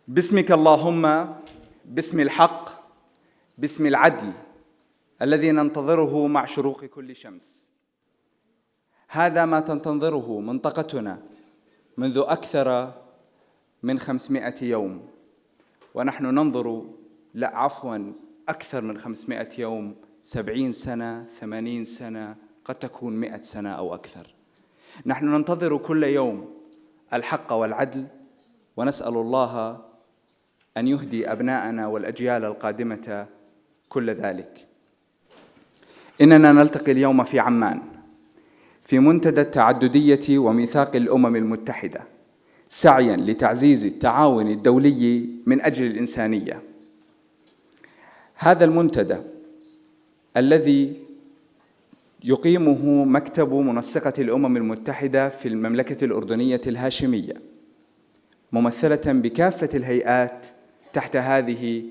باسمك اللهم، باسم الحق، باسم العدل الذي ننتظره مع شروق كل شمس. هذا ما تنتظره منطقتنا منذ أكثر من 500 يوم، ونحن ننظر أكثر من 500 يوم، 70 سنة، 80 سنة، قد تكون 100 سنة أو أكثر. نحن ننتظر كل يوم الحق والعدل، ونسأل الله أن يهدي أبناءنا والأجيال القادمة كل ذلك. إننا نلتقي اليوم في عمان في منتدى التعددية وميثاق الأمم المتحدة، سعياً لتعزيز التعاون الدولي من أجل الإنسانية. هذا المنتدى الذي يقيمه مكتب منسقة الأمم المتحدة في المملكة الأردنية الهاشمية، ممثلة بكافة الهيئات تحت هذه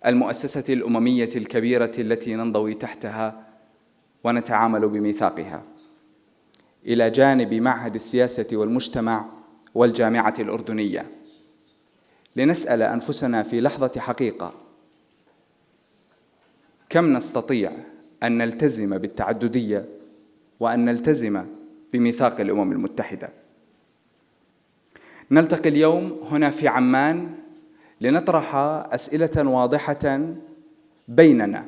المؤسسة الأممية الكبيرة التي ننضوي تحتها ونتعامل بميثاقها، إلى جانب معهد السياسة والمجتمع والجامعة الأردنية، لنسأل أنفسنا في لحظة حقيقة: كم نستطيع أن نلتزم بالتعددية وأن نلتزم بميثاق الأمم المتحدة؟ نلتقي اليوم هنا في عمان لنطرح أسئلة واضحة بيننا،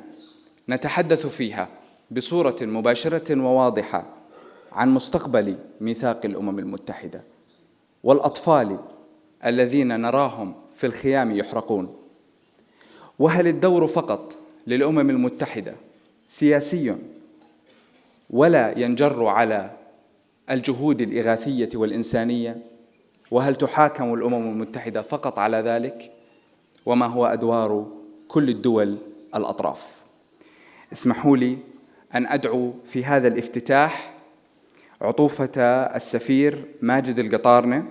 نتحدث فيها بصورة مباشرة وواضحة عن مستقبل ميثاق الأمم المتحدة والأطفال الذين نراهم في الخيام يحرقون. وهل الدور فقط للأمم المتحدة سياسي ولا ينجر على الجهود الإغاثية والإنسانية؟ وهل تحاكم الأمم المتحدة فقط على ذلك؟ وما هو أدوار كل الدول الأطراف؟ اسمحوا لي أن أدعو في هذا الافتتاح عطوفة السفير ماجد القطارنة،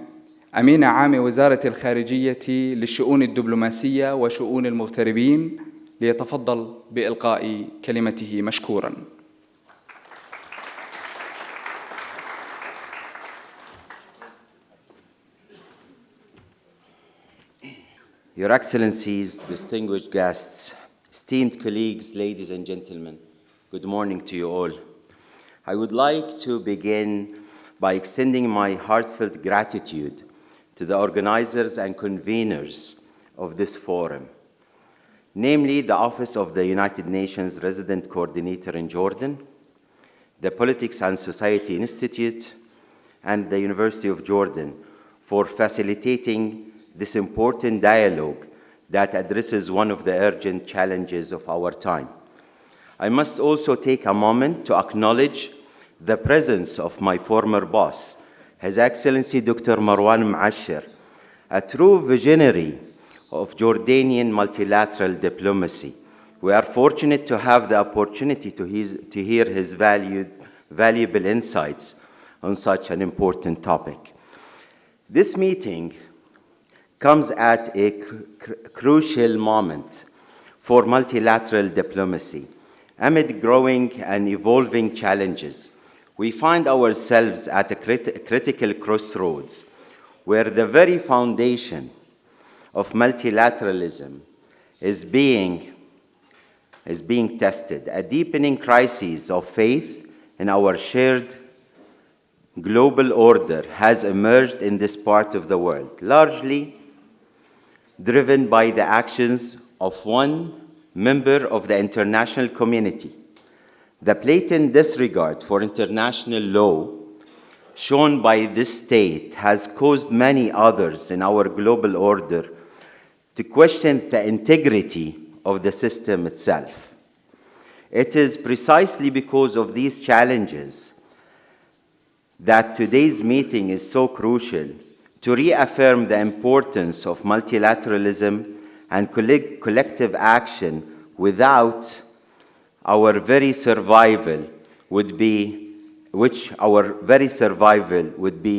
أمين عام وزارة الخارجية للشؤون الدبلوماسية وشؤون المغتربين، ليتفضل بإلقاء كلمته مشكوراً. Your Excellencies, distinguished guests, esteemed colleagues, ladies and gentlemen, good morning to you all. I would like to begin by extending my heartfelt gratitude to the organizers and conveners of this forum, namely the Office of the United Nations Resident Coordinator in Jordan, the Politics and Society Institute, and the University of Jordan for facilitating this important dialogue that addresses one of the urgent challenges of our time. I must also take a moment to acknowledge the presence of my former boss, His Excellency Dr. Marwan Mashir, a true visionary of Jordanian multilateral diplomacy. We are fortunate to have the opportunity to hear his valuable insights on such an important topic. This meeting comes at a crucial moment for multilateral diplomacy. Amid growing and evolving challenges, we find ourselves at a critical crossroads where the very foundation of multilateralism is being tested. A deepening crisis of faith in our shared global order has emerged in this part of the world, largely driven by the actions of one member of the international community. The blatant disregard for international law shown by this state has caused many others in our global order to question the integrity of the system itself. It is precisely because of these challenges that today's meeting is so crucial to reaffirm the importance of multilateralism and collective action, without our very survival would be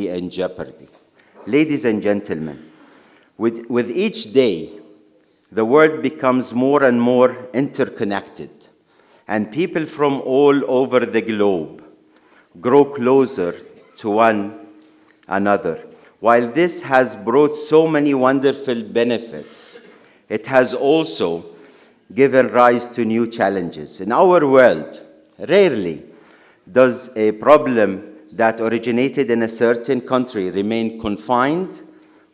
in jeopardy. Ladies and gentlemen, with each day, the world becomes more and more interconnected, and people from all over the globe grow closer to one another. While this has brought so many wonderful benefits, it has also given rise to new challenges. In our world, rarely does a problem that originated in a certain country remain confined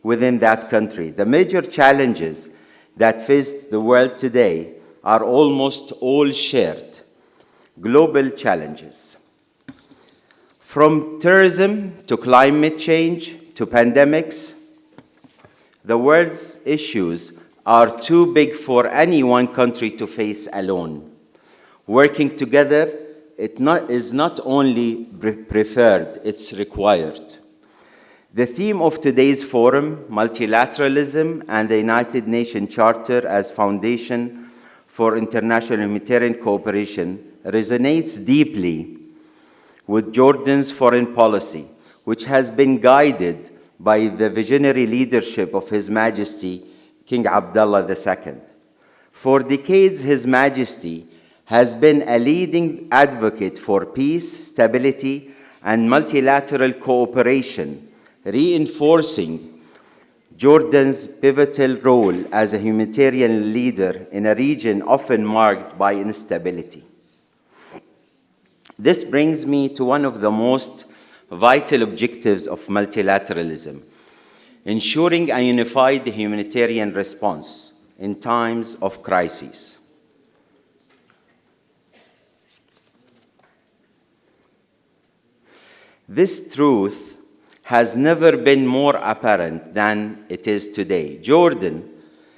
within that country. The major challenges that face the world today are almost all shared global challenges. From terrorism to climate change to pandemics, the world's issues are too big for any one country to face alone. Working together is not only preferred, it's required. The theme of today's forum, multilateralism and the United Nations Charter as foundation for international humanitarian cooperation, resonates deeply with Jordan's foreign policy, which has been guided by the visionary leadership of His Majesty, King Abdullah II. For decades, His Majesty has been a leading advocate for peace, stability, and multilateral cooperation, reinforcing Jordan's pivotal role as a humanitarian leader in a region often marked by instability. This brings me to one of the most vital objectives of multilateralism: ensuring a unified humanitarian response in times of crisis. This truth has never been more apparent than it is today. Jordan,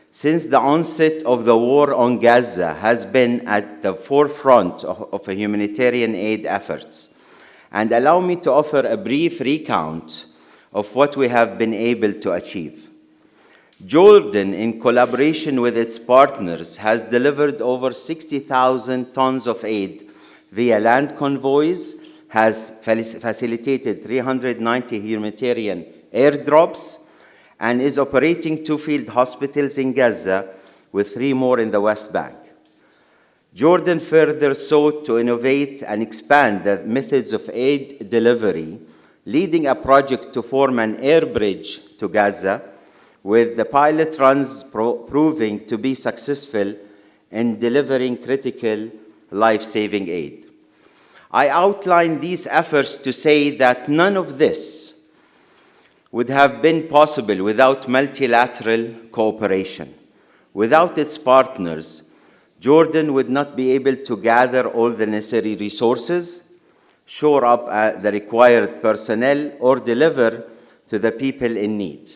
since the onset of the war on Gaza, has been at the forefront of humanitarian aid efforts. And allow me to offer a brief recount of what we have been able to achieve. Jordan, in collaboration with its partners, has delivered over 60,000 tons of aid via land convoys, has facilitated 390 humanitarian airdrops, and is operating 2 field hospitals in Gaza with 3 more in the West Bank. Jordan further sought to innovate and expand the methods of aid delivery, leading a project to form an air bridge to Gaza, with the pilot runs proving to be successful in delivering critical life-saving aid. I outline these efforts to say that none of this would have been possible without multilateral cooperation. Without its partners, Jordan would not be able to gather all the necessary resources, shore up the required personnel, or deliver to the people in need.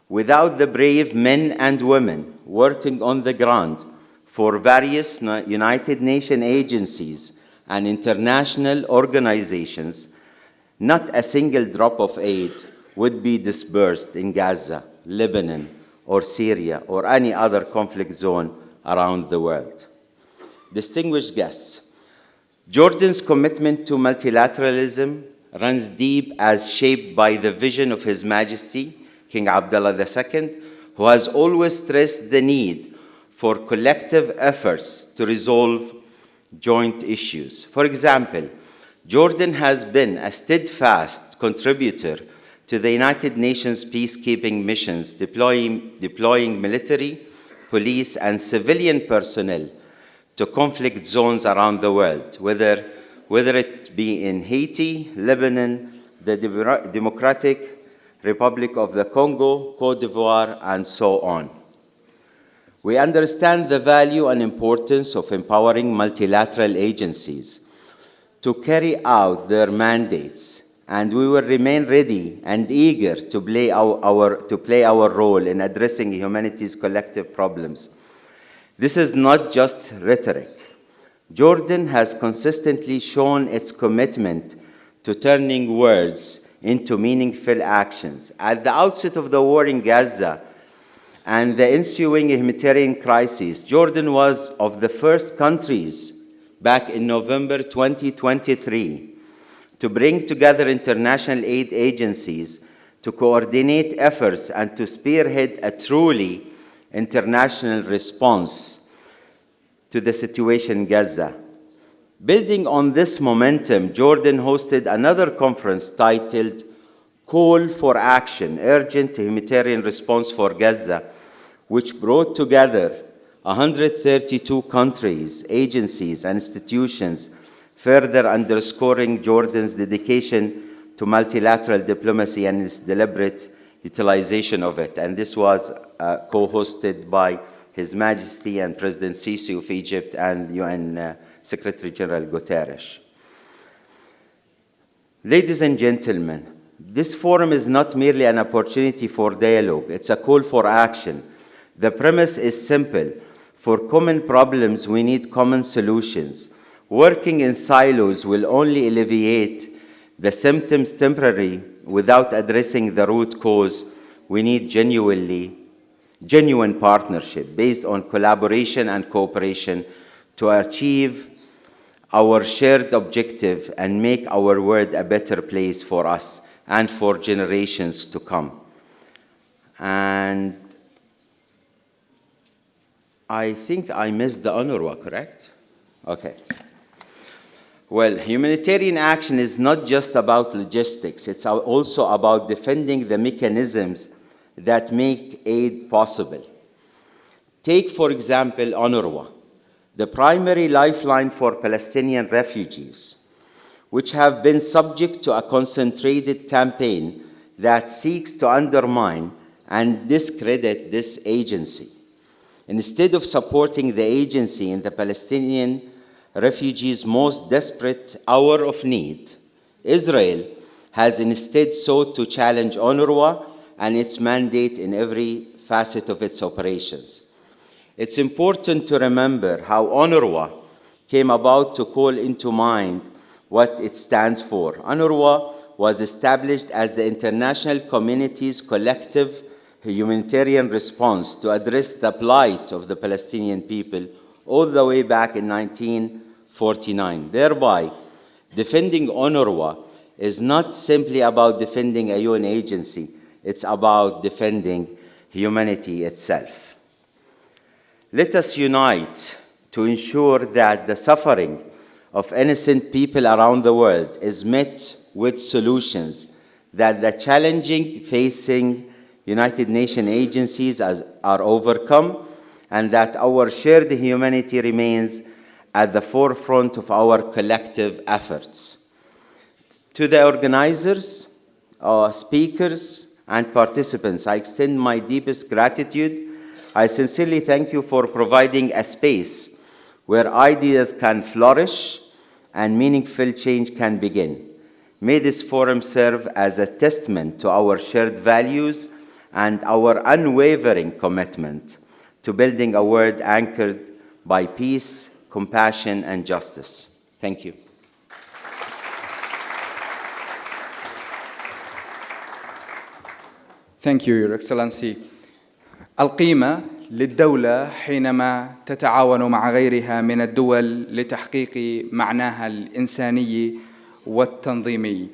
Without the brave men and women working on the ground for various United Nations agencies and international organizations, not a single drop of aid would be disbursed in Gaza, Lebanon, or Syria, or any other conflict zone around the world. Distinguished guests, Jordan's commitment to multilateralism runs deep, as shaped by the vision of His Majesty, King Abdullah II, who has always stressed the need for collective efforts to resolve joint issues. For example, Jordan has been a steadfast contributor to the United Nations peacekeeping missions, deploying military, police, and civilian personnel to conflict zones around the world, whether it be in Haiti, Lebanon, the Democratic Republic of the Congo, Cote d'Ivoire, and so on. We understand the value and importance of empowering multilateral agencies to carry out their mandates, and we will remain ready and eager to play our role in addressing humanity's collective problems. This is not just rhetoric. Jordan has consistently shown its commitment to turning words into meaningful actions. At the outset of the war in Gaza and the ensuing humanitarian crisis, Jordan was of the first countries back in November 2023 to bring together international aid agencies to coordinate efforts and to spearhead a truly international response to the situation in Gaza. Building on this momentum, Jordan hosted another conference titled call for action, urgent humanitarian response for Gaza, which brought together 132 countries, agencies, and institutions, further underscoring Jordan's dedication to multilateral diplomacy and its deliberate utilization of it. And this was co-hosted by His Majesty and President Sisi of Egypt and UN Secretary General Guterres. Ladies and gentlemen, this forum is not merely an opportunity for dialogue, it's a call for action. The premise is simple. For common problems, we need common solutions. Working in silos will only alleviate the symptoms temporarily without addressing the root cause. We need genuine partnership based on collaboration and cooperation to achieve our shared objective and make our world a better place for us and for generations to come. And I think I missed the UNRWA, correct? Okay. Well, humanitarian action is not just about logistics, it's also about defending the mechanisms that make aid possible. Take, for example, UNRWA, the primary lifeline for Palestinian refugees, which have been subject to a concentrated campaign that seeks to undermine and discredit this agency. Instead of supporting the agency in the Palestinian refugees' most desperate hour of need, Israel has instead sought to challenge UNRWA and its mandate in every facet of its operations. It's important to remember how UNRWA came about to call into mind what it stands for. UNRWA was established as the international community's collective humanitarian response to address the plight of the Palestinian people all the way back in 1949. Thereby, defending UNRWA is not simply about defending a UN agency, it's about defending humanity itself. Let us unite to ensure that the suffering of innocent people around the world is met with solutions, that the challenging facing United Nations agencies are overcome, and that our shared humanity remains at the forefront of our collective efforts. To the organizers, our speakers, and participants, I extend my deepest gratitude. I sincerely thank you for providing a space where ideas can flourish and meaningful change can begin. May this forum serve as a testament to our shared values and our unwavering commitment to building a world anchored by peace, compassion, and justice. Thank you. Thank you, Your Excellency. القيمة للدولة حينما تتعاون مع غيرها من الدول لتحقيق معناها الإنساني والتنظيمي.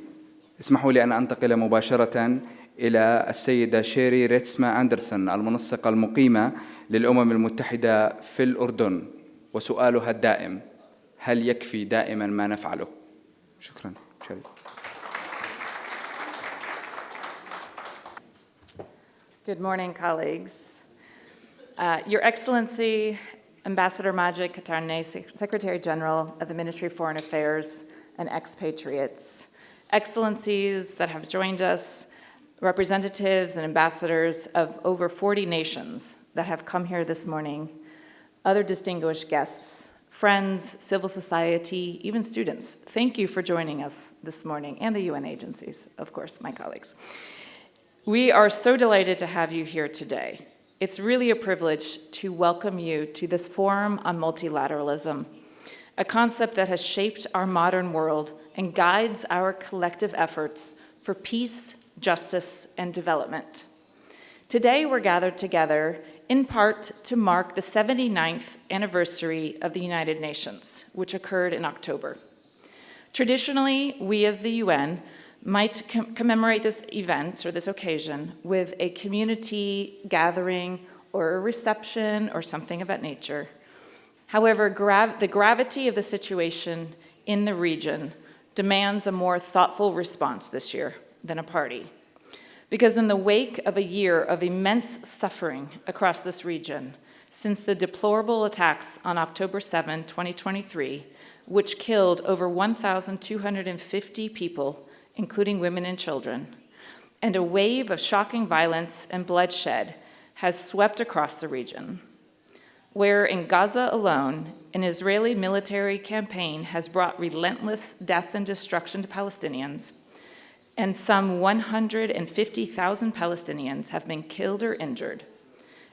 اسمحوا لي أن أنتقل مباشرة إلى السيدة شيري ريتسما أندرسون المنسقة المقيمة للأمم المتحدة في الأردن، وسؤالها الدائم: هل يكفي دائما ما نفعله؟ شكرا. شيري. Good morning, colleagues. Your Excellency, Ambassador Majid Qatarneh, Secretary General of the Ministry of Foreign Affairs, and expatriates, excellencies that have joined us, representatives and ambassadors of over 40 nations that have come here this morning, other distinguished guests, friends, civil society, even students, thank you for joining us this morning, and the UN agencies, of course, my colleagues. We are so delighted to have you here today. It's really a privilege to welcome you to this forum on multilateralism, a concept that has shaped our modern world and guides our collective efforts for peace, justice, and development. Today, we're gathered together in part to mark the 79th anniversary of the United Nations, which occurred in October. Traditionally, we as the UN might commemorate this event or this occasion with a community gathering or a reception or something of that nature. However, the gravity of the situation in the region demands a more thoughtful response this year than a party. Because in the wake of a year of immense suffering across this region, since the deplorable attacks on October 7, 2023, which killed over 1,250 people, including women and children, and a wave of shocking violence and bloodshed has swept across the region, where in Gaza alone, an Israeli military campaign has brought relentless death and destruction to Palestinians, and some 150,000 Palestinians have been killed or injured,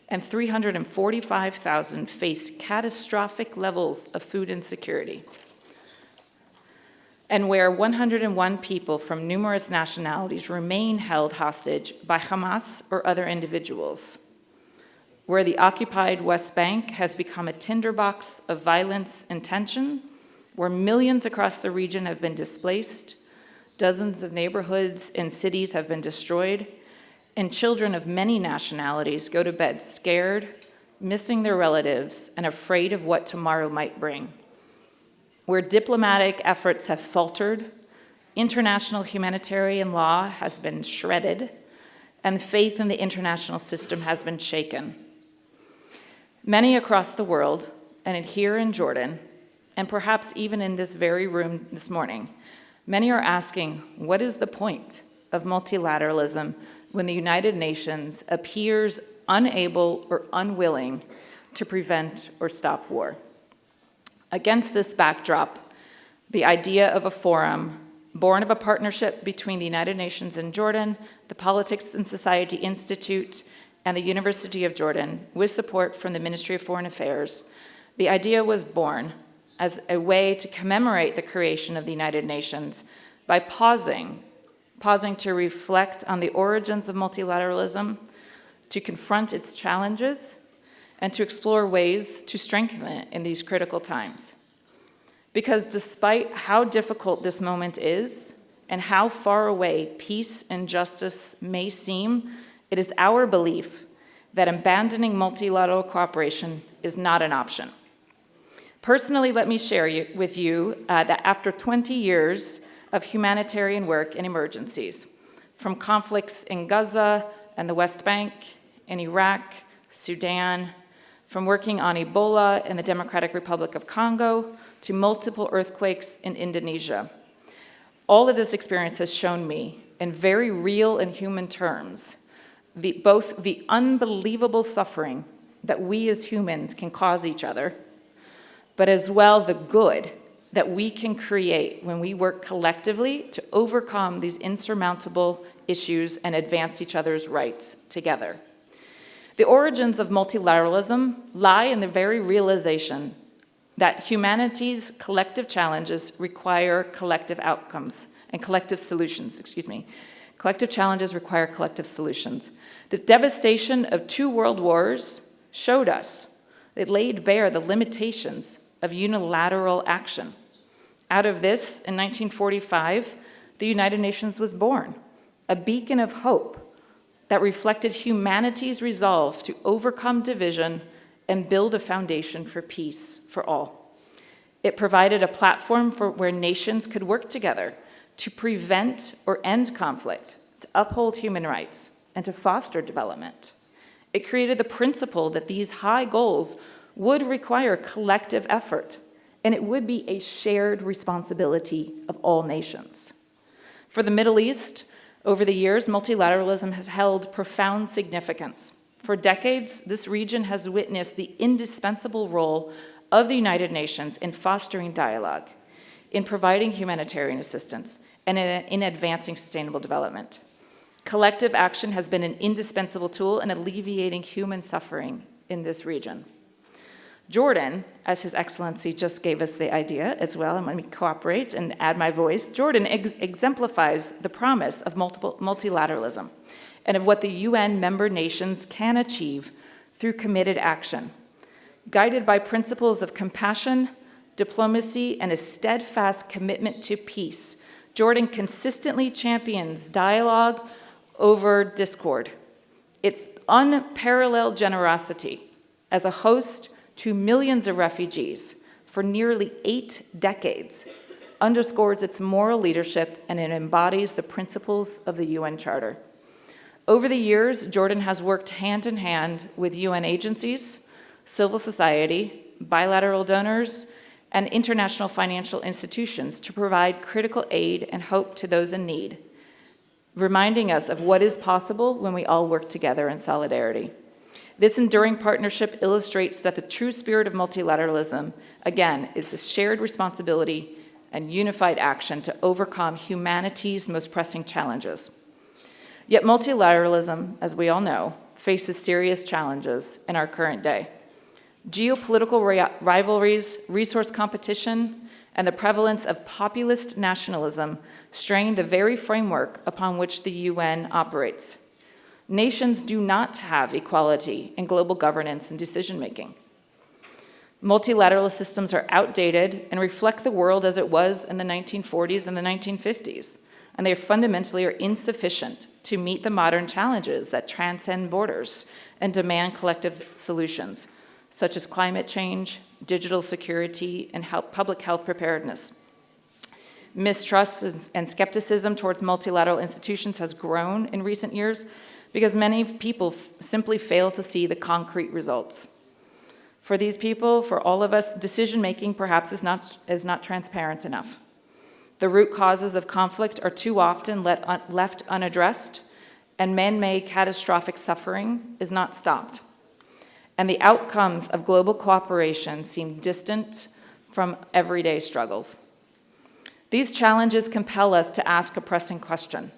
and 345,000 face catastrophic levels of food insecurity, and where 101 people from numerous nationalities remain held hostage by Hamas or other individuals, where the occupied West Bank has become a tinderbox of violence and tension, where millions across the region have been displaced, dozens of neighborhoods and cities have been destroyed, and children of many nationalities go to bed scared, missing their relatives, and afraid of what tomorrow might bring. Where diplomatic efforts have faltered, international humanitarian law has been shredded, and faith in the international system has been shaken. Many across the world, and here in Jordan, and perhaps even in this very room this morning, many are asking, what is the point of multilateralism when the United Nations appears unable or unwilling to prevent or stop war? Against this backdrop, the idea of a forum born of a partnership between the United Nations and Jordan, the Politics and Society Institute, and the University of Jordan, with support from the Ministry of Foreign Affairs, the idea was born as a way to commemorate the creation of the United Nations by pausing to reflect on the origins of multilateralism, to confront its challenges, and to explore ways to strengthen it in these critical times. Because despite how difficult this moment is, and how far away peace and justice may seem, it is our belief that abandoning multilateral cooperation is not an option. Personally, let me share with you that after 20 years of humanitarian work in emergencies, from conflicts in Gaza and the West Bank, in Iraq, Sudan, from working on Ebola in the Democratic Republic of Congo, to multiple earthquakes in Indonesia, all of this experience has shown me, in very real and human terms, both the unbelievable suffering that we as humans can cause each other, but as well the good that we can create when we work collectively to overcome these insurmountable issues and advance each other's rights together. The origins of multilateralism lie in the very realization that humanity's collective challenges require collective outcomes and collective solutions, Collective challenges require collective solutions. The devastation of 2 world wars showed us, it laid bare the limitations of unilateral action. Out of this, in 1945, the United Nations was born, a beacon of hope that reflected humanity's resolve to overcome division and build a foundation for peace for all. It provided a platform for where nations could work together to prevent or end conflict, to uphold human rights, and to foster development. It created the principle that these high goals would require collective effort, and it would be a shared responsibility of all nations. For the Middle East, over the years, multilateralism has held profound significance. For decades, this region has witnessed the indispensable role of the United Nations in fostering dialogue, in providing humanitarian assistance, and in advancing sustainable development. Collective action has been an indispensable tool in alleviating human suffering in this region. Jordan, as His Excellency just gave us the idea as well, and let me cooperate and add my voice, Jordan exemplifies the promise of multilateralism and of what the UN member nations can achieve through committed action. Guided by principles of compassion, diplomacy, and a steadfast commitment to peace, Jordan consistently champions dialogue over discord. Its unparalleled generosity as a host to millions of refugees for nearly 8 decades underscores its moral leadership, and it embodies the principles of the UN Charter. Over the years, Jordan has worked hand in hand with UN agencies, civil society, bilateral donors, and international financial institutions to provide critical aid and hope to those in need, reminding us of what is possible when we all work together in solidarity. This enduring partnership illustrates that the true spirit of multilateralism, again, is a shared responsibility and unified action to overcome humanity's most pressing challenges. Yet multilateralism, as we all know, faces serious challenges in our current day. Geopolitical rivalries, resource competition, and the prevalence of populist nationalism strain the very framework upon which the UN operates. Nations do not have equality in global governance and decision-making. Multilateral systems are outdated and reflect the world as it was in the 1940s and the 1950s, and they fundamentally are insufficient to meet the modern challenges that transcend borders and demand collective solutions, such as climate change, digital security, and public health preparedness. Mistrust and skepticism towards multilateral institutions has grown in recent years because many people simply fail to see the concrete results. For these people, for all of us, decision-making perhaps is not transparent enough. The root causes of conflict are too often left unaddressed, and man-made catastrophic suffering is not stopped. And the outcomes of global cooperation seem distant from everyday struggles. These challenges compel us to ask a pressing question.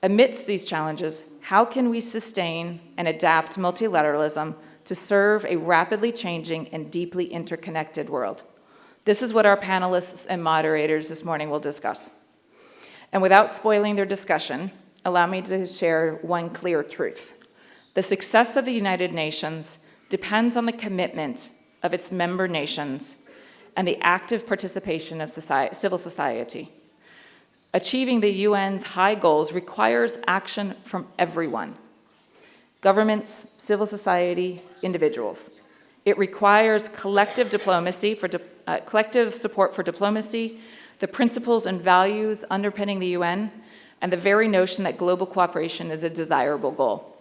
Amidst these challenges, how can we sustain and adapt multilateralism to serve a rapidly changing and deeply interconnected world? This is what our panelists and moderators this morning will discuss. And without spoiling their discussion, allow me to share one clear truth. The success of the United Nations depends on the commitment of its member nations and the active participation of civil society. Achieving the UN's high goals requires action from everyone: governments, civil society, individuals. It requires collective diplomacy collective support for diplomacy, the principles and values underpinning the UN, and the very notion that global cooperation is a desirable goal.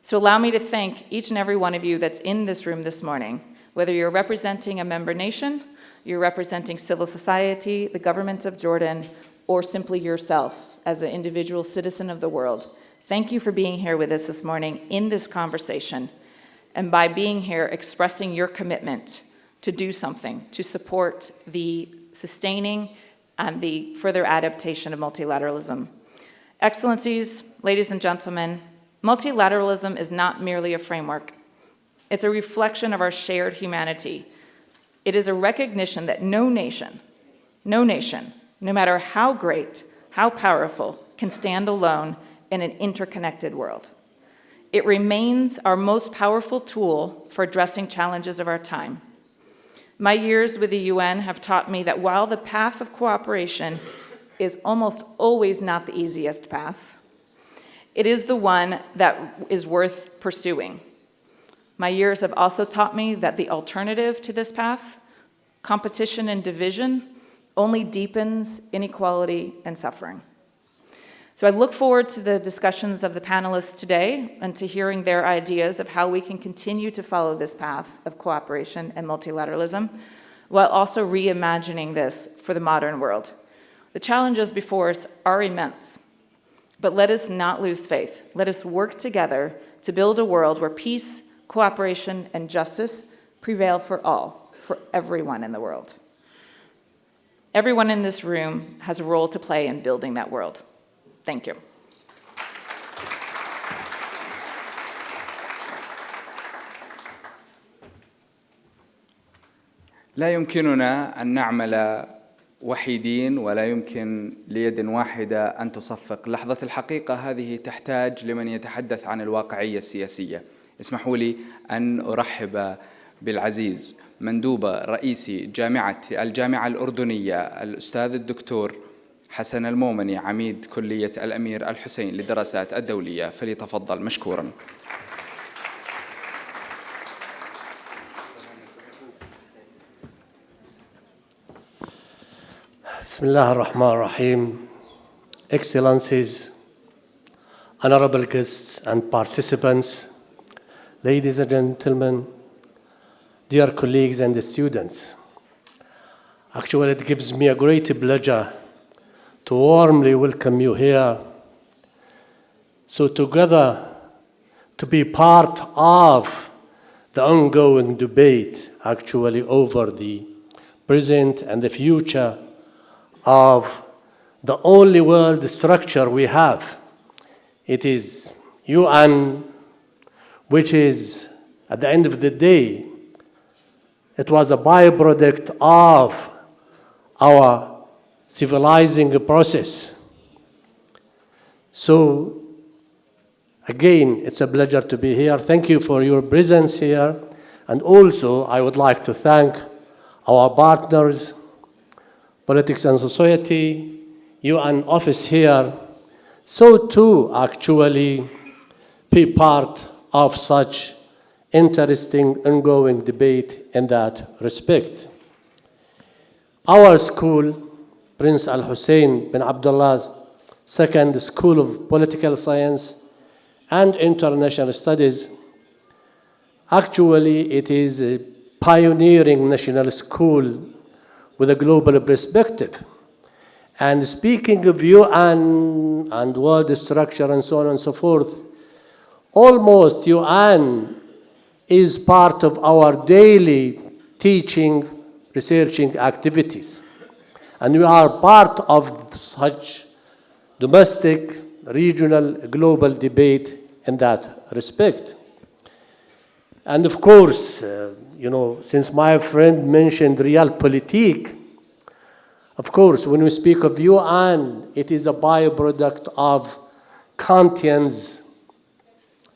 So allow me to thank each and every one of you that's in this room this morning, whether you're representing a member nation, you're representing civil society, the government of Jordan, or simply yourself as an individual citizen of the world. Thank you for being here with us this morning in this conversation, and by being here, expressing your commitment to do something to support the sustaining and the further adaptation of multilateralism. Excellencies, ladies and gentlemen, multilateralism is not merely a framework. It's a reflection of our shared humanity. It is a recognition that no nation, no matter how great, how powerful, can stand alone in an interconnected world. It remains our most powerful tool for addressing challenges of our time. My years with the UN have taught me that while the path of cooperation is almost always not the easiest path, it is the one that is worth pursuing. My years have also taught me that the alternative to this path, competition and division, only deepens inequality and suffering. So I look forward to the discussions of the panelists today and to hearing their ideas of how we can continue to follow this path of cooperation and multilateralism, while also reimagining this for the modern world. The challenges before us are immense, but let us not lose faith. Let us work together to build a world where peace, cooperation, and justice prevail for all, for everyone in the world. Everyone in this room has a role to play in building that world. Thank you. لا يمكننا أن نعمل وحيدين ولا يمكن ليد واحدة أن تصفق. لحظة الحقيقة هذه تحتاج لمن يتحدث عن الواقعية السياسية. اسمحوا لي أن أرحب بالعزيز مندوب رئيسي الجامعة الأردنية الأستاذ الدكتور حسن المومني عميد كلية الأمير الحسين للدراسات الدولية، فليتفضل مشكورا. بسم الله الرحمن الرحيم. Excellencies, honorable guests and participants, ladies and gentlemen, dear colleagues and students. Actually, it gives me a great pleasure to warmly welcome you here. So together, to be part of the ongoing debate actually over the present and the future of the only world structure we have. It is UN, which is, at the end of the day, it was a byproduct of our civilizing process. So, again, it's a pleasure to be here. Thank you for your presence here. And also, I would like to thank our partners, Politics and Society, UN office here, so to actually be part of such interesting ongoing debate in that respect. Our school, Prince Al Hussein bin Abdullah's second School of Political Science and International Studies, actually it is a pioneering national school with a global perspective. And speaking of UN and world structure and so on and so forth, almost UN is part of our daily teaching, researching activities. And we are part of such domestic, regional, global debate in that respect. And of course, since my friend mentioned realpolitik, of course, when we speak of UN, it is a byproduct of Kantian's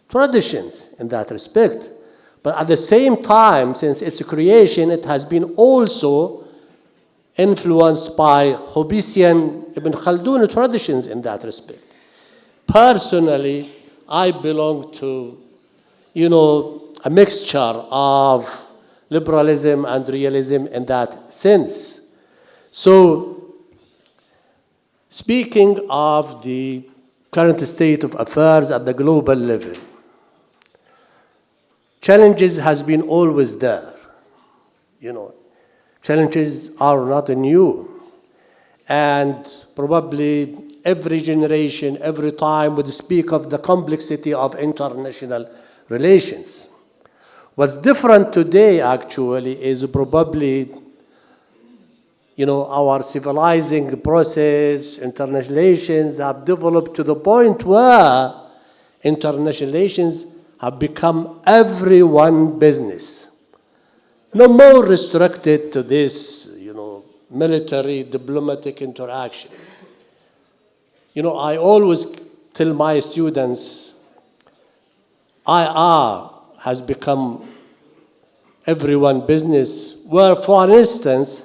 traditions in that respect. But at the same time, since its creation, it has been also influenced by Hobbesian Ibn Khaldun traditions in that respect. Personally, I belong to, a mixture of liberalism and realism in that sense. So, speaking of the current state of affairs at the global level, challenges has been always there. Challenges are not new. And probably every generation, every time would speak of the complexity of international relations. What's different today, actually, is probably our civilizing process, international relations have developed to the point where international relations have become everyone's business. No more restricted to this, military, diplomatic interaction. I always tell my students, IR has become everyone's business, where, for instance,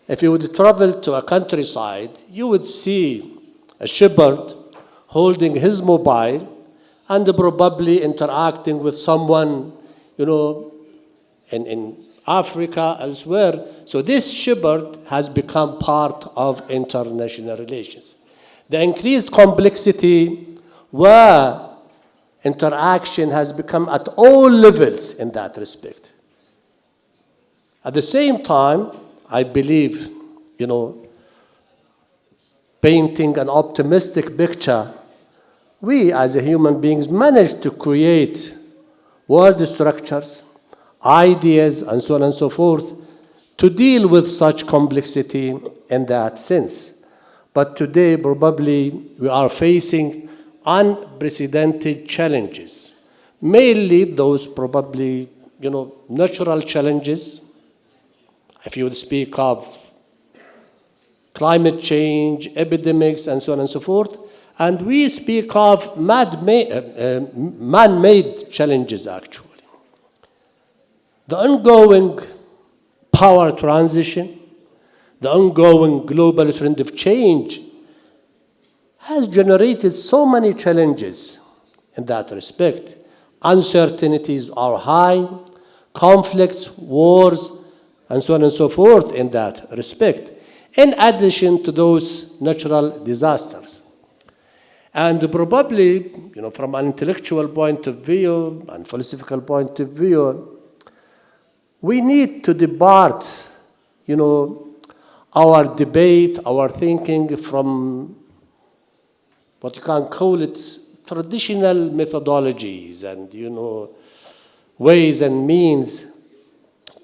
if you would travel to a countryside, you would see a shepherd holding his mobile and probably interacting with someone, in Africa, elsewhere. So this shepherd has become part of international relations. The increased complexity where interaction has become at all levels in that respect. At the same time, I believe, painting an optimistic picture, we as human beings managed to create world structures, ideas, and so on and so forth, to deal with such complexity in that sense. But today, probably, we are facing unprecedented challenges, mainly those probably, natural challenges. If you would speak of climate change, epidemics, and so on and so forth, and we speak of man-made challenges, actually. The ongoing power transition, the ongoing global trend of change has generated so many challenges in that respect. Uncertainties are high, conflicts, wars, and so on and so forth in that respect, in addition to those natural disasters. And probably, from an intellectual point of view and philosophical point of view, we need to depart, our debate, our thinking from what you can call it traditional methodologies and, ways and means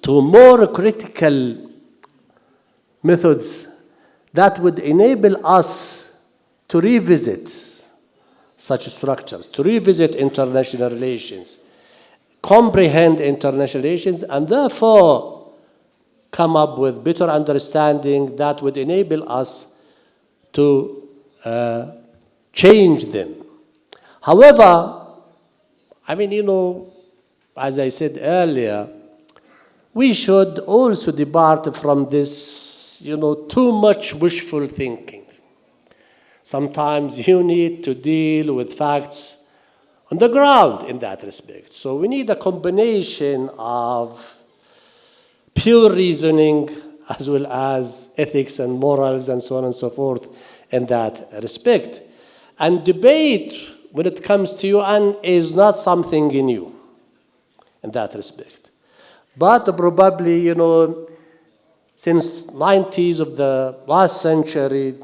to more critical methods that would enable us to revisit such structures, to revisit international relations, comprehend international relations, and therefore come up with better understanding that would enable us to change them. However, as I said earlier, we should also depart from this, too much wishful thinking. Sometimes you need to deal with facts on the ground in that respect. So we need a combination of pure reasoning as well as ethics and morals and so on and so forth in that respect. And debate, when it comes to UN, is not something new in that respect. But probably, since 90s of the last century,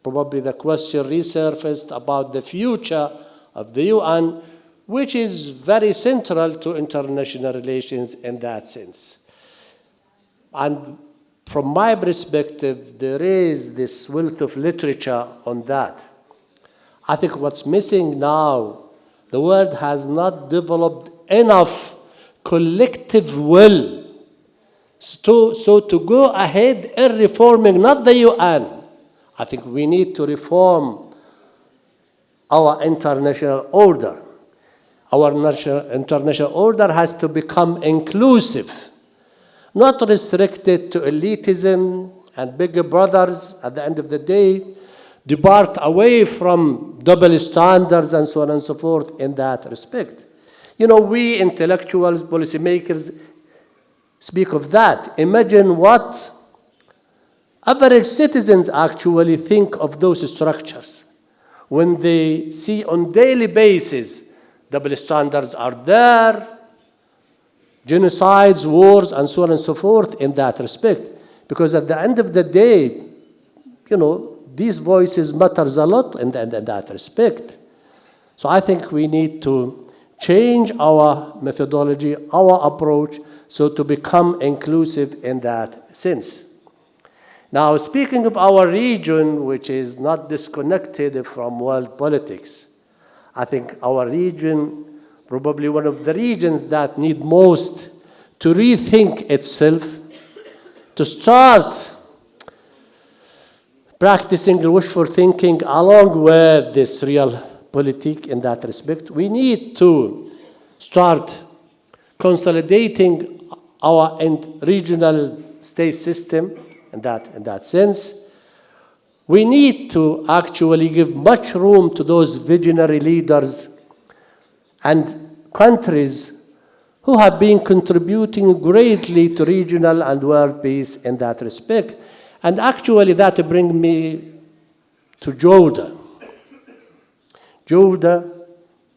probably the question resurfaced about the future of the UN, which is very central to international relations in that sense. And from my perspective, there is this wealth of literature on that. I think what's missing now, the world has not developed enough collective will so to go ahead in reforming, not the UN. I think we need to reform our international order. Our international order has to become inclusive, not restricted to elitism and big brothers at the end of the day, depart away from double standards and so on and so forth in that respect. We intellectuals, policymakers speak of that. Imagine what average citizens actually think of those structures when they see on daily basis double standards are there, genocides, wars, and so on and so forth in that respect. Because at the end of the day, these voices matters a lot in that respect. So I think we need to change our methodology, our approach, so to become inclusive in that sense. Now, speaking of our region, which is not disconnected from world politics, I think our region, probably one of the regions that need most to rethink itself, to start practicing wishful thinking along with this realpolitik in that respect. We need to start consolidating our regional state system in that sense. We need to actually give much room to those visionary leaders and countries who have been contributing greatly to regional and world peace in that respect. And actually that brings me to Jordan. Jordan,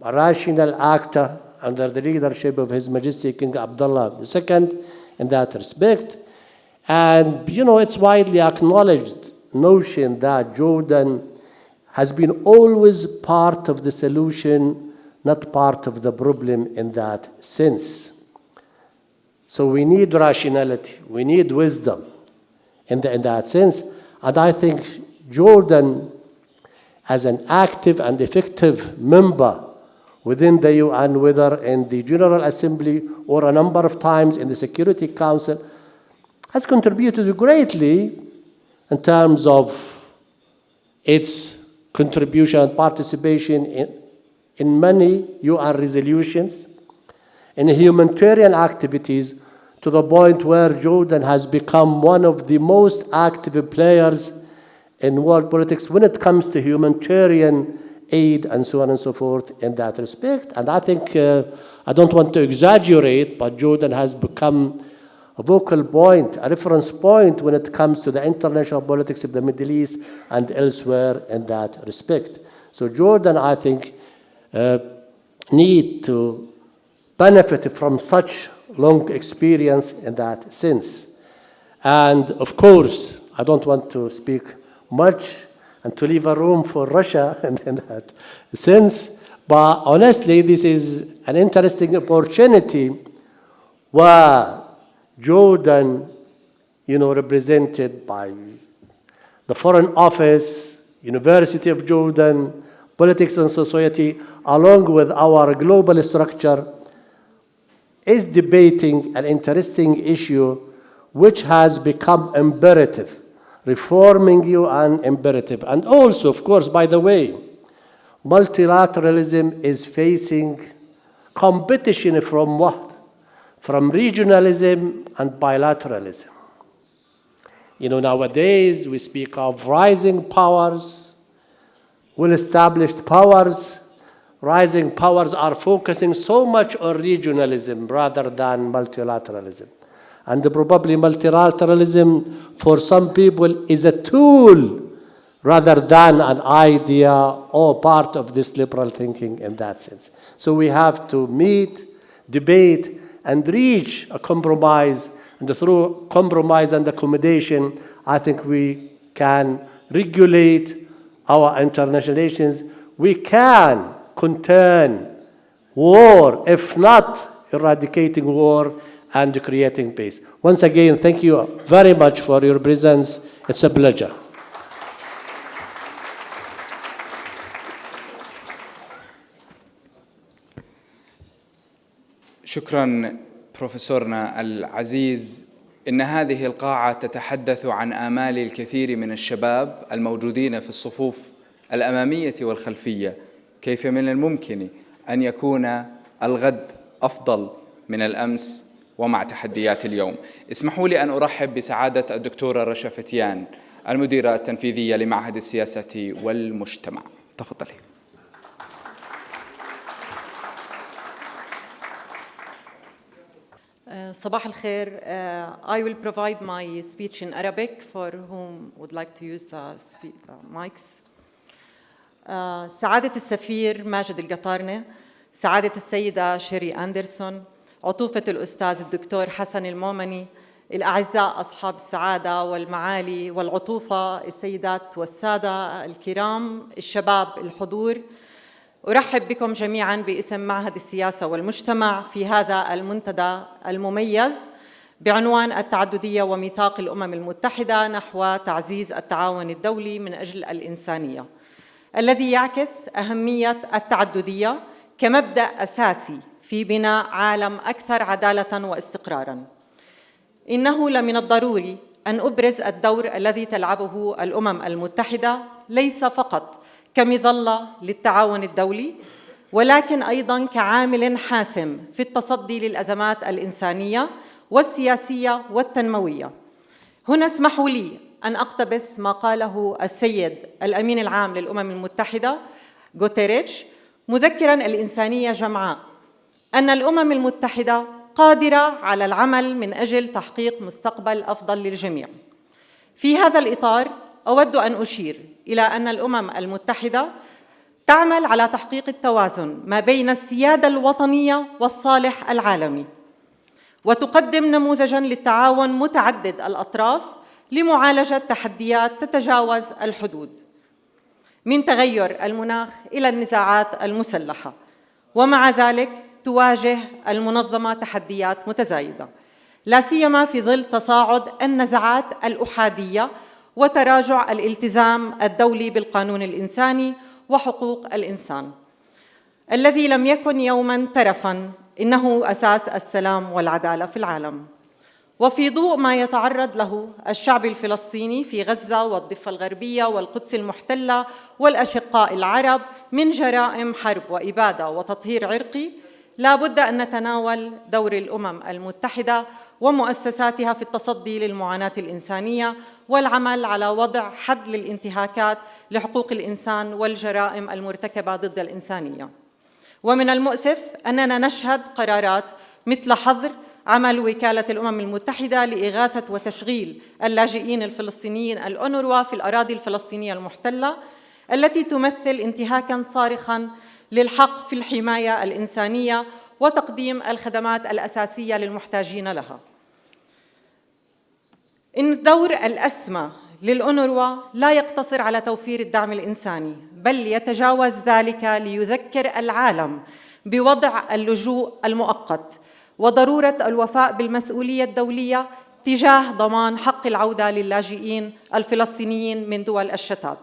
a rational actor under the leadership of His Majesty King Abdullah II in that respect. And, it's widely acknowledged notion that Jordan has been always part of the solution, not part of the problem in that sense. So we need rationality, we need wisdom in that sense. And I think Jordan, as an active and effective member within the UN, whether in the General Assembly or a number of times in the Security Council, has contributed greatly in terms of its contribution and participation in many UN resolutions, in humanitarian activities, to the point where Jordan has become one of the most active players in world politics when it comes to humanitarian aid and so on and so forth in that respect. And I think, I don't want to exaggerate, but Jordan has become a focal point, a reference point when it comes to the international politics of the Middle East and elsewhere in that respect. So Jordan, I think, need to benefit from such long experience in that sense. And of course, I don't want to speak much and to leave a room for Russia in that sense, but honestly, this is an interesting opportunity where Jordan, represented by the Foreign Office, University of Jordan, Politics and Society, along with our global structure, is debating an interesting issue which has become imperative, reforming UN imperative. And also, of course, by the way, multilateralism is facing competition from what? From regionalism and bilateralism. Nowadays we speak of rising powers, well-established powers. Rising powers are focusing so much on regionalism rather than multilateralism. And probably multilateralism for some people is a tool rather than an idea or part of this liberal thinking in that sense. So we have to meet, debate, and reach a compromise. And through compromise and accommodation, I think we can regulate our international relations. We can contain war, if not eradicating war and creating peace. Once again, thank you very much for your presence. It's a pleasure. شكرا بروفيسورنا العزيز. إن هذه القاعة تتحدث عن آمال الكثير من الشباب الموجودين في الصفوف الأمامية والخلفية، كيف من الممكن أن يكون الغد أفضل من الأمس ومع تحديات اليوم. اسمحوا لي أن أرحب بسعادة الدكتورة رشا فتيان، المديرة التنفيذية لمعهد السياسة والمجتمع. تفضلي. صباح الخير. I will provide my speech in Arabic for whom would like to use the mics. سعادة السفير ماجد القطارنة، سعادة السيدة شيري أندرسون، عطوفة الأستاذ الدكتور حسن المومني، الأعزاء أصحاب السعادة والمعالي والعطوفة، السيدات والسادة الكرام، الشباب الحضور، أرحب بكم جميعاً باسم معهد السياسة والمجتمع في هذا المنتدى المميز بعنوان التعددية وميثاق الأمم المتحدة نحو تعزيز التعاون الدولي من أجل الإنسانية، الذي يعكس أهمية التعددية كمبدأ أساسي في بناء عالم أكثر عدالة واستقراراً. إنه لمن الضروري أن أبرز الدور الذي تلعبه الأمم المتحدة ليس فقط كمظلة للتعاون الدولي، ولكن أيضاً كعامل حاسم في التصدي للأزمات الإنسانية والسياسية والتنموية. هنا اسمحوا لي أن أقتبس ما قاله السيد الأمين العام للأمم المتحدة غوتيريتش مذكراً الإنسانية جمعاء، أن الأمم المتحدة قادرة على العمل من أجل تحقيق مستقبل أفضل للجميع. في هذا الإطار أود أن أشير إلى أن الأمم المتحدة تعمل على تحقيق التوازن ما بين السيادة الوطنية والصالح العالمي، وتقدم نموذجاً للتعاون متعدد الأطراف لمعالجة تحديات تتجاوز الحدود، من تغير المناخ إلى النزاعات المسلحة. ومع ذلك تواجه المنظمة تحديات متزايدة، لا سيما في ظل تصاعد النزاعات الأحادية وتراجع الالتزام الدولي بالقانون الإنساني وحقوق الإنسان، الذي لم يكن يوماً ترفاً، إنه أساس السلام والعدالة في العالم. وفي ضوء ما يتعرض له الشعب الفلسطيني في غزة والضفة الغربية والقدس المحتلة والأشقاء العرب من جرائم حرب وإبادة وتطهير عرقي، لا بد أن نتناول دور الأمم المتحدة ومؤسساتها في التصدي للمعاناة الإنسانية والعمل على وضع حد للانتهاكات لحقوق الإنسان والجرائم المرتكبة ضد الإنسانية. ومن المؤسف أننا نشهد قرارات مثل حظر عمل وكالة الأمم المتحدة لإغاثة وتشغيل اللاجئين الفلسطينيين الأونروا في الأراضي الفلسطينية المحتلة، التي تمثل انتهاكاً صارخاً للحق في الحماية الإنسانية وتقديم الخدمات الأساسية للمحتاجين لها. إن الدور الأسمى للأونروا لا يقتصر على توفير الدعم الإنساني، بل يتجاوز ذلك ليذكر العالم بوضع اللجوء المؤقت وضرورة الوفاء بالمسؤولية الدولية تجاه ضمان حق العودة للاجئين الفلسطينيين من دول الشتات.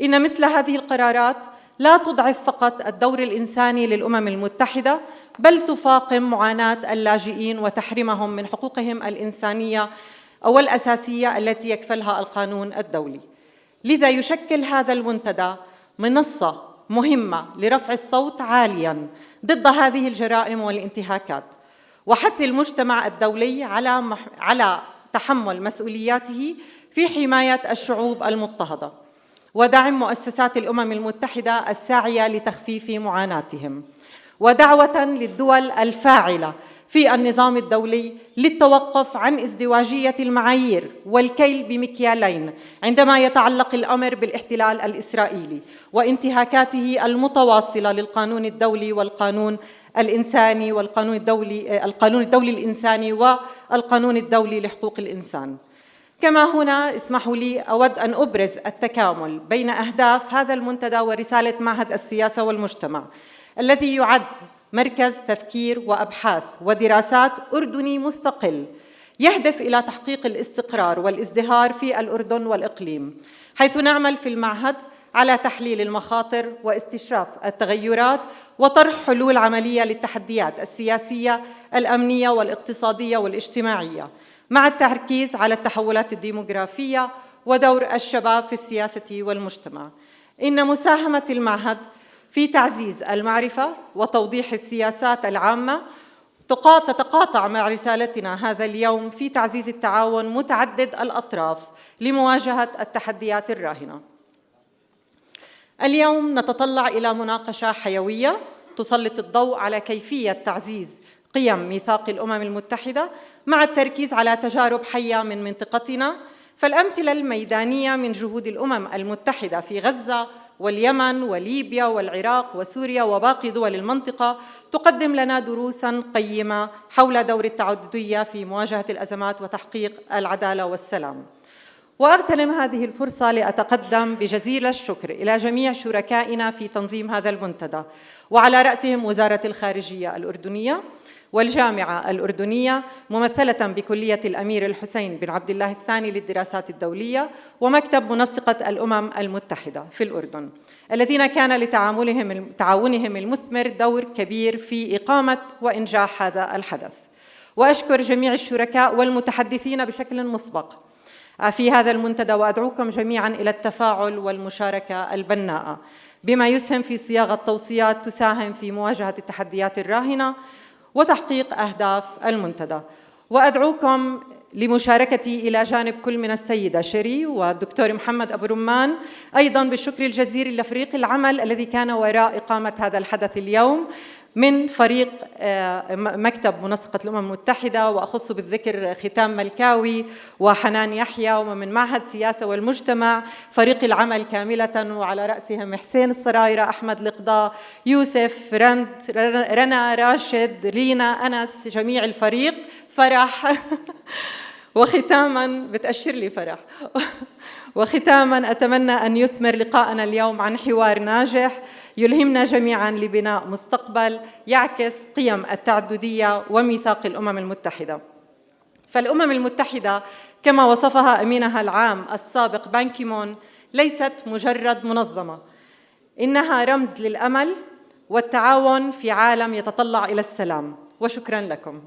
إن مثل هذه القرارات لا تضعف فقط الدور الإنساني للأمم المتحدة، بل تفاقم معاناة اللاجئين وتحرمهم من حقوقهم الإنسانية أو الأساسية التي يكفلها القانون الدولي. لذا يشكل هذا المنتدى منصة مهمة لرفع الصوت عالياً ضد هذه الجرائم والانتهاكات، وحث المجتمع الدولي على تحمل مسؤولياته في حماية الشعوب المضطهدة، ودعم مؤسسات الأمم المتحدة الساعية لتخفيف معاناتهم، ودعوة للدول الفاعلة في النظام الدولي للتوقف عن ازدواجية المعايير والكيل بمكيالين عندما يتعلق الأمر بالاحتلال الإسرائيلي وانتهاكاته المتواصلة للقانون الدولي والقانون الإنساني والقانون الدولي الإنساني والقانون الدولي لحقوق الإنسان. كما هنا اسمحوا لي أود أن أبرز التكامل بين أهداف هذا المنتدى ورسالة معهد السياسة والمجتمع، الذي يعد مركز تفكير وأبحاث ودراسات أردني مستقل يهدف إلى تحقيق الاستقرار والازدهار في الأردن والإقليم، حيث نعمل في المعهد على تحليل المخاطر واستشراف التغيرات وطرح حلول عملية للتحديات السياسية الأمنية والاقتصادية والاجتماعية، مع التركيز على التحولات الديموغرافية ودور الشباب في السياسة والمجتمع. إن مساهمة المعهد في تعزيز المعرفة وتوضيح السياسات العامة تتقاطع مع رسالتنا هذا اليوم في تعزيز التعاون متعدد الأطراف لمواجهة التحديات الراهنة. اليوم نتطلع إلى مناقشة حيوية تسلط الضوء على كيفية تعزيز قيم ميثاق الأمم المتحدة مع التركيز على تجارب حية من منطقتنا، فالأمثلة الميدانية من جهود الأمم المتحدة في غزة واليمن وليبيا والعراق وسوريا وباقي دول المنطقة تقدم لنا دروساً قيمة حول دور التعددية في مواجهة الأزمات وتحقيق العدالة والسلام. وأغتنم هذه الفرصة لأتقدم بجزيل الشكر إلى جميع شركائنا في تنظيم هذا المنتدى، وعلى رأسهم وزارة الخارجية الأردنية والجامعة الأردنية ممثلة بكلية الأمير الحسين بن عبد الله الثاني للدراسات الدولية ومكتب منسقة الأمم المتحدة في الأردن، الذين كان لتعاونهم المثمر دور كبير في إقامة وإنجاح هذا الحدث. وأشكر جميع الشركاء والمتحدثين بشكل مسبق في هذا المنتدى، وأدعوكم جميعاً إلى التفاعل والمشاركة البناءة بما يسهم في صياغة توصيات تساهم في مواجهة التحديات الراهنة وتحقيق أهداف المنتدى. وأدعوكم لمشاركتي إلى جانب كل من السيدة شيري والدكتور محمد أبو رمان أيضاً بالشكر الجزيل لفريق العمل الذي كان وراء إقامة هذا الحدث اليوم من فريق مكتب منسقة الأمم المتحدة، وأخص بالذكر ختام ملكاوي وحنان يحيى، ومن معهد سياسة والمجتمع فريق العمل كاملة وعلى رأسهم حسين السرايرة، أحمد القضاء، يوسف، رنا، راشد، رينا، أنس، جميع الفريق، فرح وختاماً بتأشر لي فرح وختاماً أتمنى أن يثمر لقاءنا اليوم عن حوار ناجح يلهمنا جميعاً لبناء مستقبل يعكس قيم التعددية وميثاق الأمم المتحدة. فالأمم المتحدة كما وصفها أمينها العام السابق بان كي-مون ليست مجرد منظمة، إنها رمز للأمل والتعاون في عالم يتطلع إلى السلام. وشكراً لكم.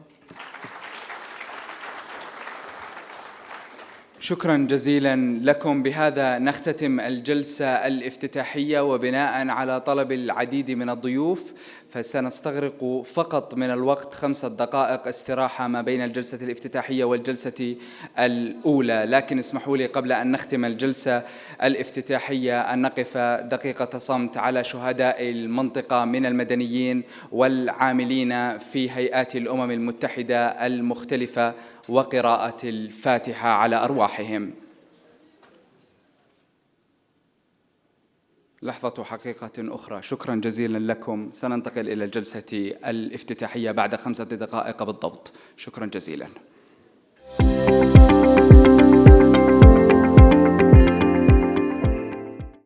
شكرا جزيلا لكم. بهذا نختتم الجلسة الافتتاحية، وبناء على طلب العديد من الضيوف فسنستغرق فقط من الوقت 5 دقائق استراحة ما بين الجلسة الافتتاحية والجلسة الأولى. لكن اسمحوا لي قبل أن نختم الجلسة الافتتاحية أن نقف دقيقة صمت على شهداء المنطقة من المدنيين والعاملين في هيئات الأمم المتحدة المختلفة، وقراءة الفاتحة على أرواحهم. لحظة حقيقة أخرى. شكرا جزيلا لكم. سننتقل إلى الجلسة الافتتاحية بعد 5 دقائق بالضبط. شكرا جزيلا.